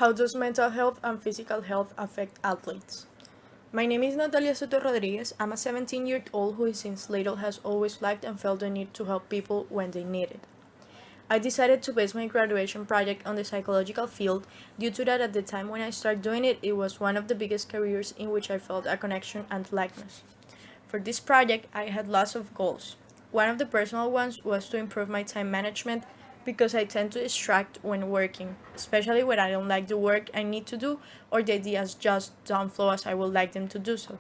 How does mental health and physical health affect athletes? My name is Natalia Soto. I'm a 17-year-old who since little has always liked and felt the need to help people when they need it. I decided to base my graduation project on the psychological field due to that at the time when I started doing it, it was one of the biggest careers in which I felt a connection and likeness. For this project, I had lots of goals. One of the personal ones was to improve my time management because I tend to distract when working, especially when I don't like the work I need to do or the ideas just don't flow as I would like them to do so.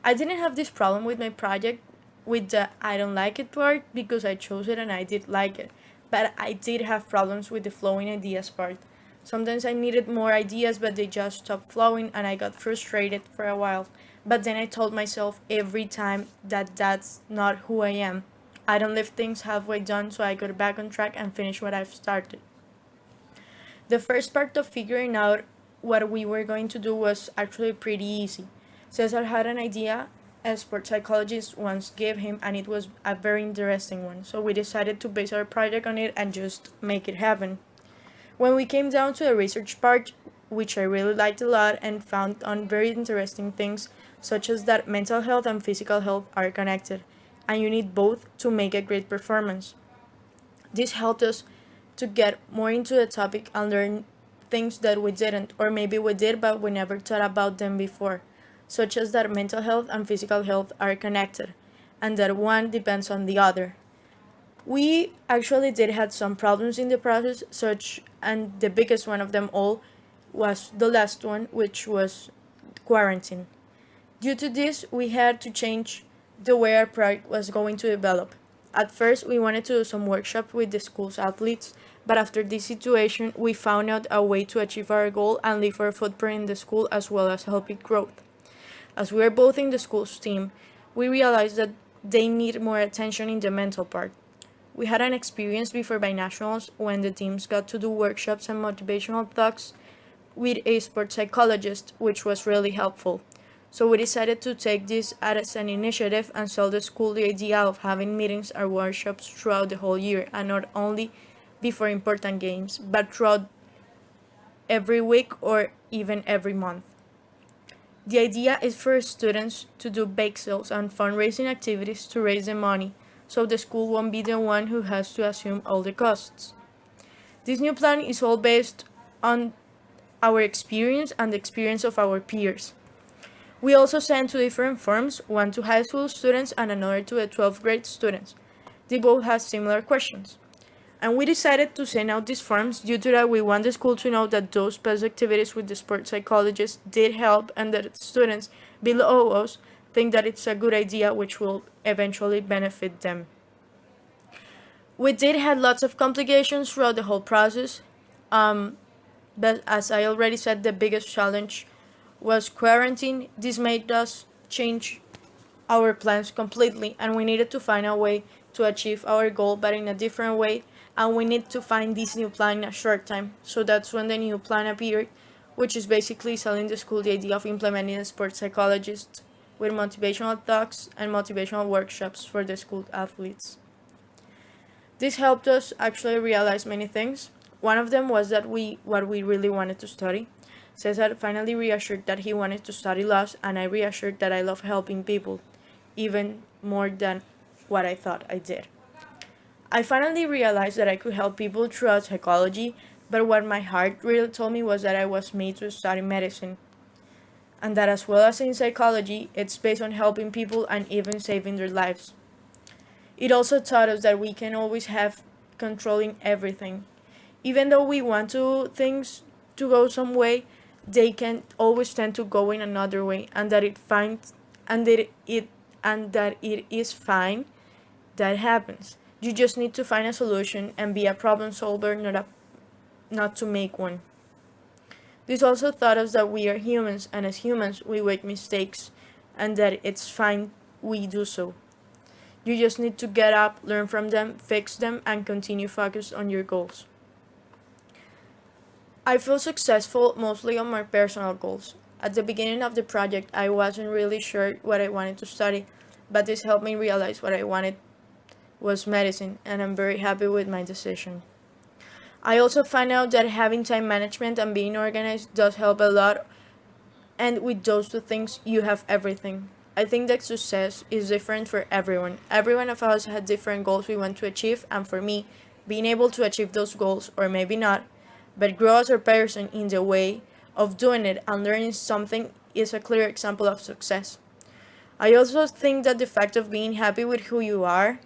I didn't have this problem with my project with the I don't like it part because I chose it and I did like it, but I did have problems with the flowing ideas part. Sometimes I needed more ideas, but they just stopped flowing and I got frustrated for a while. But then I told myself every time that that's not who I am. I don't leave things halfway done, so I got back on track and finish what I've started. The first part of figuring out what we were going to do was actually pretty easy. Cesar had an idea a sports psychologist once gave him, and it was a very interesting one, so we decided to base our project on it and just make it happen. When we came down to the research part, which I really liked a lot and found on very interesting things, such as that mental health and physical health are connected, and you need both to make a great performance. This helped us to get more into the topic and learn things that we didn't, or maybe we did but we never thought about them before, such as that mental health and physical health are connected, and that one depends on the other. We actually did had some problems in the process, such and the biggest one of them all was the last one, which was quarantine. Due to this, we had to change the way our project was going to develop. At first, we wanted to do some workshops with the school's athletes, but after this situation, we found out a way to achieve our goal and leave our footprint in the school as well as help it grow. As we are both in the school's team, we realized that they need more attention in the mental part. We had an experience before binationals when the teams got to do workshops and motivational talks with a sports psychologist, which was really helpful. So we decided to take this as an initiative and sell the school the idea of having meetings or workshops throughout the whole year and not only before important games, but throughout every week or even every month. The idea is for students to do bake sales and fundraising activities to raise the money, so the school won't be the one who has to assume all the costs. This new plan is all based on our experience and the experience of our peers. We also sent two different forms, one to high school students and another to the 12th grade students. They both had similar questions. And we decided to send out these forms due to that we want the school to know that those past activities with the sports psychologist did help and that students below us think that it's a good idea which will eventually benefit them. We did have lots of complications throughout the whole process, but as I already said, the biggest challenge was quarantine. This made us change our plans completely, and we needed to find a way to achieve our goal, but in a different way. And we need to find this new plan in a short time. So that's when the new plan appeared, which is basically selling the school the idea of implementing a sports psychologist with motivational talks and motivational workshops for the school athletes. This helped us actually realize many things. One of them was that what we really wanted to study. Cesar finally reassured that he wanted to study law, and I reassured that I love helping people, even more than what I thought I did. I finally realized that I could help people throughout psychology, but what my heart really told me was that I was made to study medicine, and that as well as in psychology, it's based on helping people and even saving their lives. It also taught us that we can always have controlling everything. Even though we want things to go some way, they can always tend to go in another way, and that it finds and that it is fine that happens. You just need to find a solution and be a problem solver, not to make one. This also taught us that we are humans, and as humans, we make mistakes, and that it's fine we do so. You just need to get up, learn from them, fix them, and continue focused on your goals. I feel successful mostly on my personal goals. At the beginning of the project, I wasn't really sure what I wanted to study, but this helped me realize what I wanted was medicine, and I'm very happy with my decision. I also find out that having time management and being organized does help a lot, and with those two things, you have everything. I think that success is different for everyone. Every one of us has different goals we want to achieve, and for me, being able to achieve those goals, or maybe not, but grow as a person in the way of doing it and learning something is a clear example of success. I also think that the fact of being happy with who you are,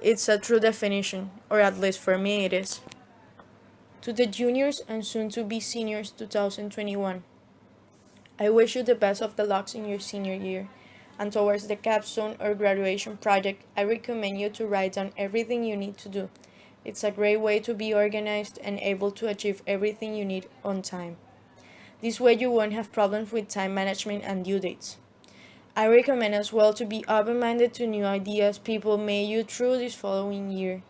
it's a true definition, or at least for me it is. To the juniors and soon to be seniors 2021. I wish you the best of the lucks in your senior year. And towards the capstone or graduation project, I recommend you to write down everything you need to do. It's a great way to be organized and able to achieve everything you need on time. This way you won't have problems with time management and due dates. I recommend as well to be open-minded to new ideas people may you through this following year,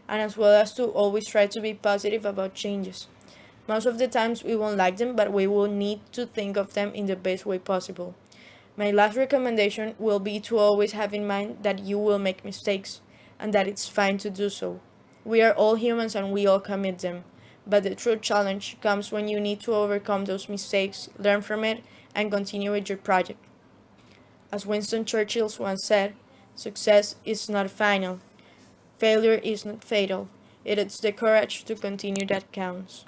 and as well as to always try to be positive about changes. Most of the times we won't like them, but we will need to think of them in the best way possible. My last recommendation will be to always have in mind that you will make mistakes, and that it's fine to do so. We are all humans and we all commit them, but the true challenge comes when you need to overcome those mistakes, learn from it, and continue with your project. As Winston Churchill once said, success is not final, failure is not fatal. It is the courage to continue that counts.